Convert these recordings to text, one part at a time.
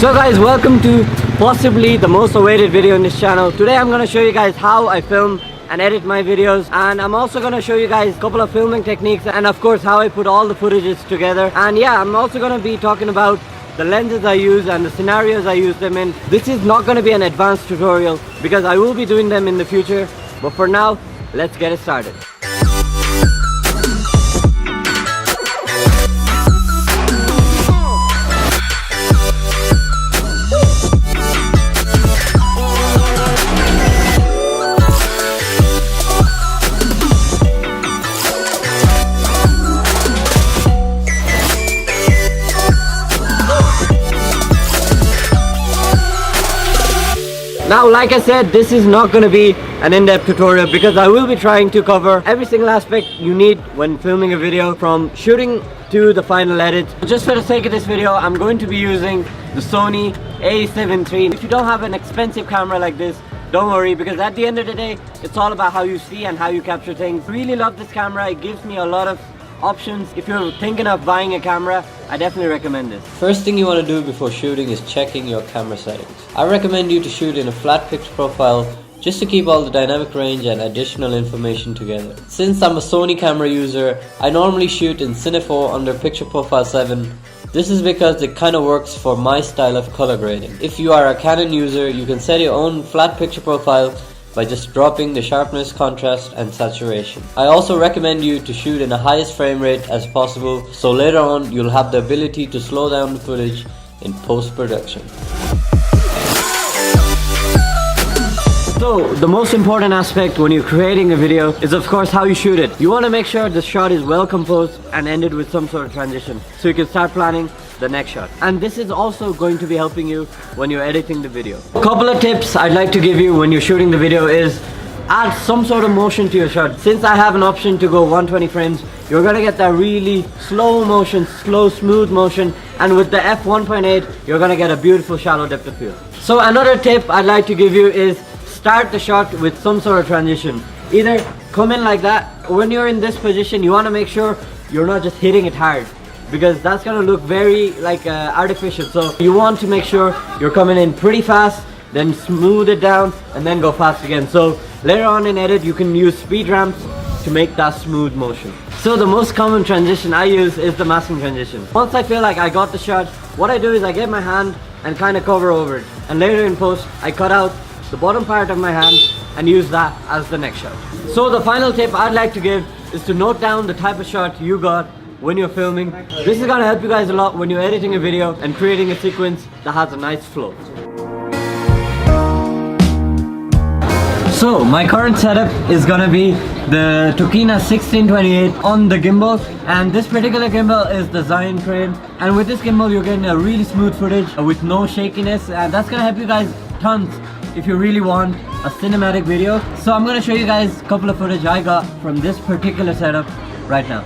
So guys, welcome to possibly the most awaited video on this channel. Today I'm going to show you guys how I film and edit my videos, and I'm also going to show you guys a couple of filming techniques and of course how I put all the footages together. And yeah, I'm also going to be talking about the lenses I use and the scenarios I use them in. This is not going to be an advanced tutorial because I will be doing them in the future, but for now, let's get it started. Now, like I said, this is not going to be an in-depth tutorial because I will be trying to cover every single aspect you need when filming a video, from shooting to the final edit. Just for the sake of this video, I'm going to be using the Sony a7 III. If you don't have an expensive camera like this, don't worry, because at the end of the day, it's all about how you see and how you capture things. Really love this camera. It gives me a lot of options. If you're thinking of buying a camera, I definitely recommend this. First thing you want to do before shooting is checking your camera settings. I recommend you to shoot in a flat picture profile just to keep all the dynamic range and additional information together. Since I'm a Sony camera user, I normally shoot in Cine 4 under picture profile 7. This is because it kind of works for my style of color grading. If you are a Canon user, you can set your own flat picture profile by just dropping the sharpness, contrast and saturation. I also recommend you to shoot in the highest frame rate as possible, so later on you'll have the ability to slow down the footage in post-production. So, the most important aspect when you're creating a video is of course how you shoot it. You want to make sure the shot is well composed and ended with some sort of transition, so you can start planning the next shot. And this is also going to be helping you when you're editing the video. A couple of tips I'd like to give you when you're shooting the video is add some sort of motion to your shot. Since I have an option to go 120 frames, you're gonna get that really slow motion, slow smooth motion, and with the f1.8 you're gonna get a beautiful shallow depth of field. So another tip I'd like to give you is start the shot with some sort of transition. Either come in like that, or when you're in this position you want to make sure you're not just hitting it hard, because that's gonna look very like artificial. So you want to make sure you're coming in pretty fast, then smooth it down and then go fast again. So later on in edit you can use speed ramps to make that smooth motion. So the most common transition I use is the masking transition. Once I feel like I got the shot, what I do is I get my hand and kind of cover over it, and later in post I cut out the bottom part of my hand and use that as the next shot. So the final tip I'd like to give is to note down the type of shot you got when you're filming. This is gonna help you guys a lot when you're editing a video and creating a sequence that has a nice flow. So my current setup is gonna be the Tokina 1628 on the gimbal, and this particular gimbal is the Zion crane, and with this gimbal you're getting a really smooth footage with no shakiness, and that's gonna help you guys tons if you really want a cinematic video. So I'm gonna show you guys a couple of footage I got from this particular setup right now.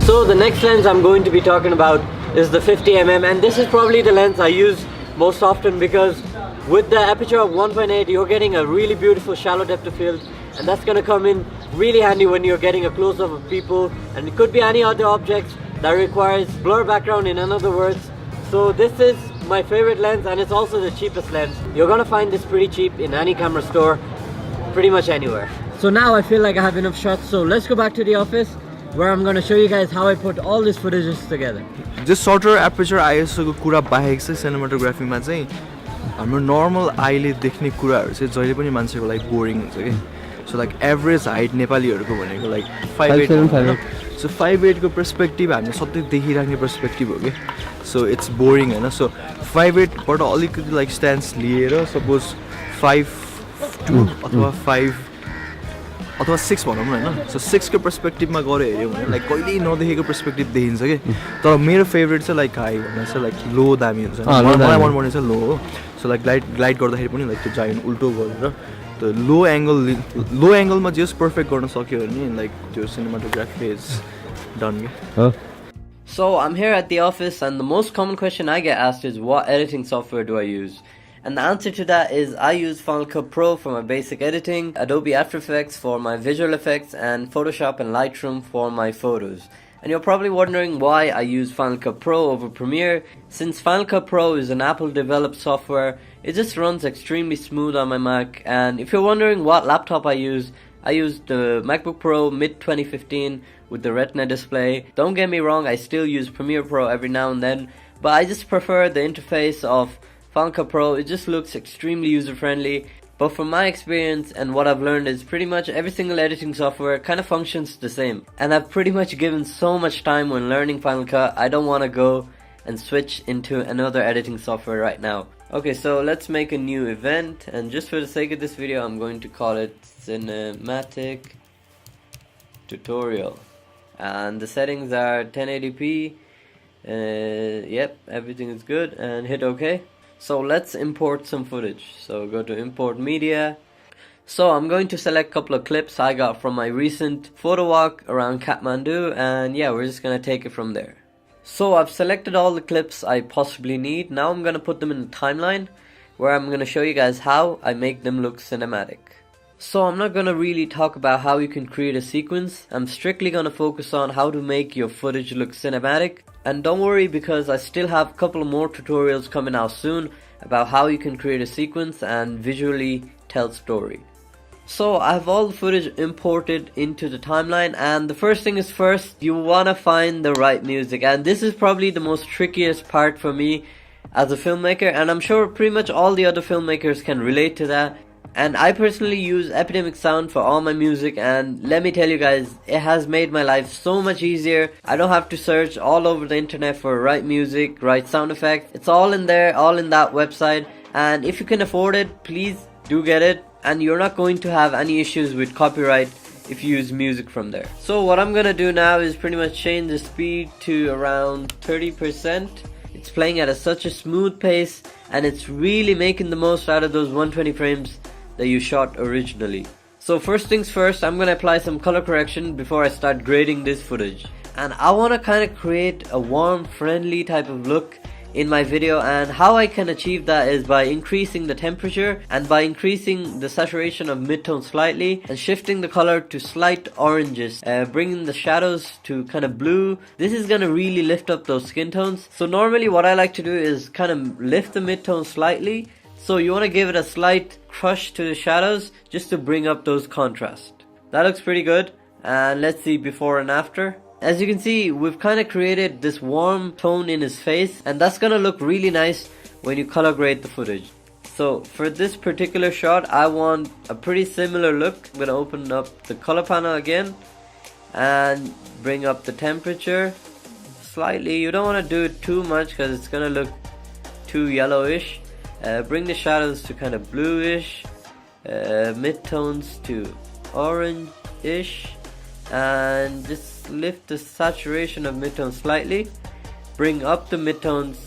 So the next lens I'm going to be talking about is the 50mm, and this is probably the lens I use most often because with the aperture of 1.8 you're getting a really beautiful shallow depth of field, and that's going to come in really handy when you're getting a close-up of people, and it could be any other objects that requires blur background, in other words. So this is my favorite lens, and it's also the cheapest lens. You're gonna find this pretty cheap in any camera store, pretty much anywhere. So now I feel like I have enough shots, so let's go back to the office where I'm gonna show you guys how I put all these footages together. Just shorter aperture ISO को कुरा बाहेक चाहिँ cinematography मा चाहिँ हाम्रो normal आइले देख्ने कुराहरु चाहिँ जहिले पनि मान्छेको लागि बोरिङ हुन्छ के. So like average height नेपालीहरुको भनेको like 5'8". So 5'8" को पर्सपेक्टिभ हामी सधैँ देखिराख्ने पर्सपेक्टिभ हो के. So it's boring Hahn. So 5'8" बाट अलिकति like stance लिएर suppose 5'2" अथवा 5 अथवा 6 भनौँ न हैन. So 6 को पर्सपेक्टिभमा गरे हेर्यो भने like कहिल्यै नदेखेको पर्सपेक्टिभ देखिन्छ के. तर मेरो फेभरेट चाहिँ like हाई भन्दा चाहिँ like लो दामी हुन्छ. मलाई मन पर्ने चाहिँ लो हो. So like ग्लाइड गर्दाखेरि पनि like त्यो जाइन उल्टो गरेर the low angle मा just perfect गर्न सक्यो भने like त्यो cinematography is done. So I'm here at the office, and the most common question I get asked is what editing software do I use? And the answer to that is I use Final Cut Pro for my basic editing, Adobe After Effects for my visual effects, and Photoshop and Lightroom for my photos. And you're probably wondering why I use Final Cut Pro over Premiere. Since Final Cut Pro is an Apple developed software, it just runs extremely smooth on my Mac. And if you're wondering what laptop I use the MacBook Pro mid 2015 with the Retina display. Don't get me wrong, I still use Premiere Pro every now and then, but I just prefer the interface of Final Cut Pro. It just looks extremely user friendly. But from my experience and what I've learned is pretty much every single editing software kind of functions the same. And I've pretty much given so much time when learning Final Cut, I don't want to go and switch into another editing software right now. Okay, so let's make a new event, and just for the sake of this video I'm going to call it Cinematic Tutorial. And the settings are 1080p. Yep, everything is good, and hit OK. So let's import some footage. So go to import media. So I'm going to select a couple of clips I got from my recent photo walk around Kathmandu, and yeah, we're just gonna take it from there. So I've selected all the clips I possibly need. Now I'm gonna put them in a timeline where I'm gonna show you guys how I make them look cinematic. So I'm not gonna really talk about how you can create a sequence. I'm strictly gonna focus on how to make your footage look cinematic. And don't worry, because I still have a couple of more tutorials coming out soon about how you can create a sequence and visually tell story. So I have all the footage imported into the timeline, and the first thing is first, you wanna find the right music. And this is probably the most trickiest part for me as a filmmaker, and I'm sure pretty much all the other filmmakers can relate to that. And I personally use Epidemic Sound for all my music, and let me tell you guys, it has made my life so much easier. I don't have to search all over the internet for right music, right sound effects. It's all in there, all in that website. And if you can afford it, please do get it, and you're not going to have any issues with copyright if you use music from there. So what I'm gonna do now is pretty much change the speed to around 30%. It's playing at such a smooth pace, and it's really making the most out of those 120 frames that you shot originally. So first things first, I'm gonna apply some color correction before I start grading this footage. And I wanna kind of create a warm, friendly type of look in my video, and how I can achieve that is by increasing the temperature and by increasing the saturation of midtone slightly and shifting the color to slight oranges, bringing the shadows to kind of blue. This is gonna really lift up those skin tones. So normally what I like to do is kind of lift the midtone slightly. So you want to give it a slight crush to the shadows just to bring up those contrasts. That looks pretty good. And let's see before and after. As you can see, we've kind of created this warm tone in his face, and that's gonna look really nice when you color grade the footage. So for this particular shot, I want a pretty similar look. I'm gonna open up the color panel again and bring up the temperature slightly. You don't want to do it too much because it's gonna look too yellowish. Bring the shadows to kind of bluish, midtones to orange-ish, and just lift the saturation of midtones slightly. Bring up the midtones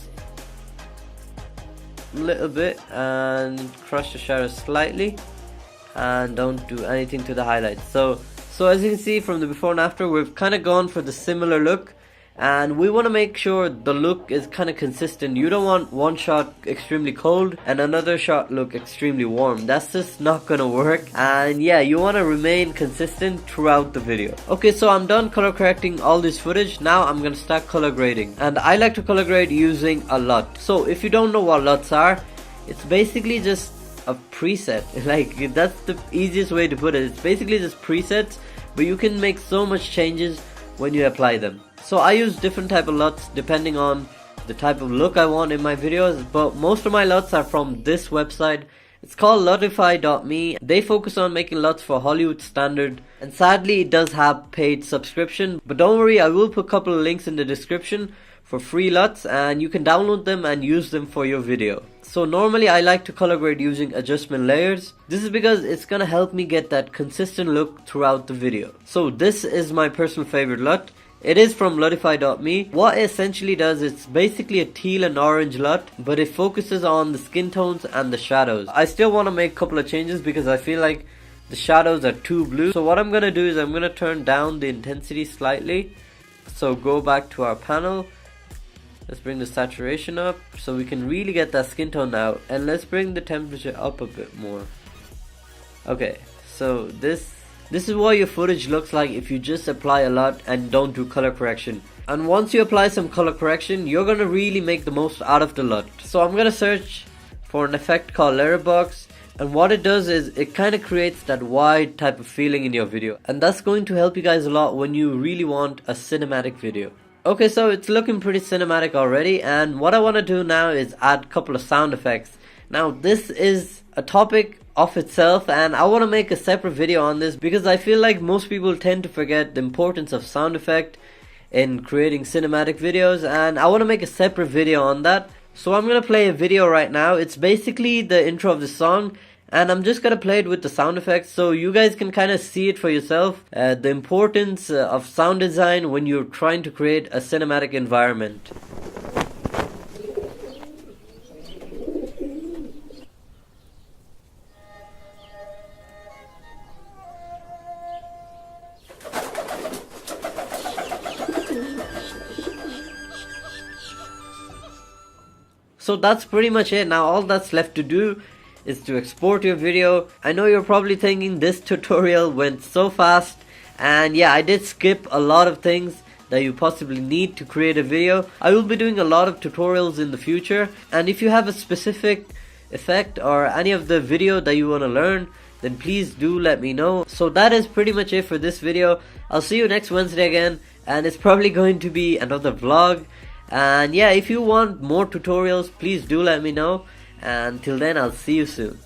a little bit and crush the shadows slightly, and don't do anything to the highlights. So as you can see from the before and after, we've kind of gone for the similar look. And we want to make sure the look is kind of consistent. You don't want one shot extremely cold and another shot look extremely warm. That's just not gonna work. And yeah, you want to remain consistent throughout the video. Okay, so I'm done color correcting all this footage. Now I'm gonna start color grading, and I like to color grade using a LUT. So if you don't know what LUTs are, it's basically just a preset. Like, that's the easiest way to put it. It's basically just presets, but you can make so much changes when you apply them. So I use different type of LUTs depending on the type of look I want in my videos, but most of my LUTs are from this website. It's called lutify.me. They focus on making LUTs for Hollywood standard, and sadly it does have paid subscription, but don't worry, I will put a couple of links in the description for free LUTs, and you can download them and use them for your video. So normally I like to color grade using adjustment layers. This is because it's gonna help me get that consistent look throughout the video. So this is my personal favorite LUT. It is from lutify.me. What it essentially does, it's basically a teal and orange LUT, but it focuses on the skin tones and the shadows. I still want to make a couple of changes because I feel like the shadows are too blue. So what I'm going to do is I'm going to turn down the intensity slightly. So go back to our panel Let's bring the saturation up so we can really get that skin tone out, and let's bring the temperature up a bit more. Okay, so this is what your footage looks like if you just apply a lot and don't do color correction. And once you apply some color correction, you're gonna really make the most out of the LUT. So I'm gonna search for an effect called letterbox, and what it does is it kind of creates that wide type of feeling in your video, and that's going to help you guys a lot when you really want a cinematic video. Okay, so it's looking pretty cinematic already, and what I want to do now is add a couple of sound effects. Now this is a topic of itself, and I want to make a separate video on this because I feel like most people tend to forget the importance of sound effect in creating cinematic videos, and I want to make a separate video on that. So I'm gonna play a video right now. It's basically the intro of the song, and I'm just gonna play it with the sound effects so you guys can kind of see it for yourself, the importance of sound design when you're trying to create a cinematic environment. So that's pretty much it. Now all that's left to do is to export your video. I know you're probably thinking this tutorial went so fast, and yeah, I did skip a lot of things that you possibly need to create a video. I will be doing a lot of tutorials in the future, and if you have a specific effect or any of the video that you want to learn, then please do let me know. So that is pretty much it for this video. I'll see you next Wednesday again, and it's probably going to be another vlog. And yeah, if you want more tutorials, please do let me know. And till then, I'll see you soon.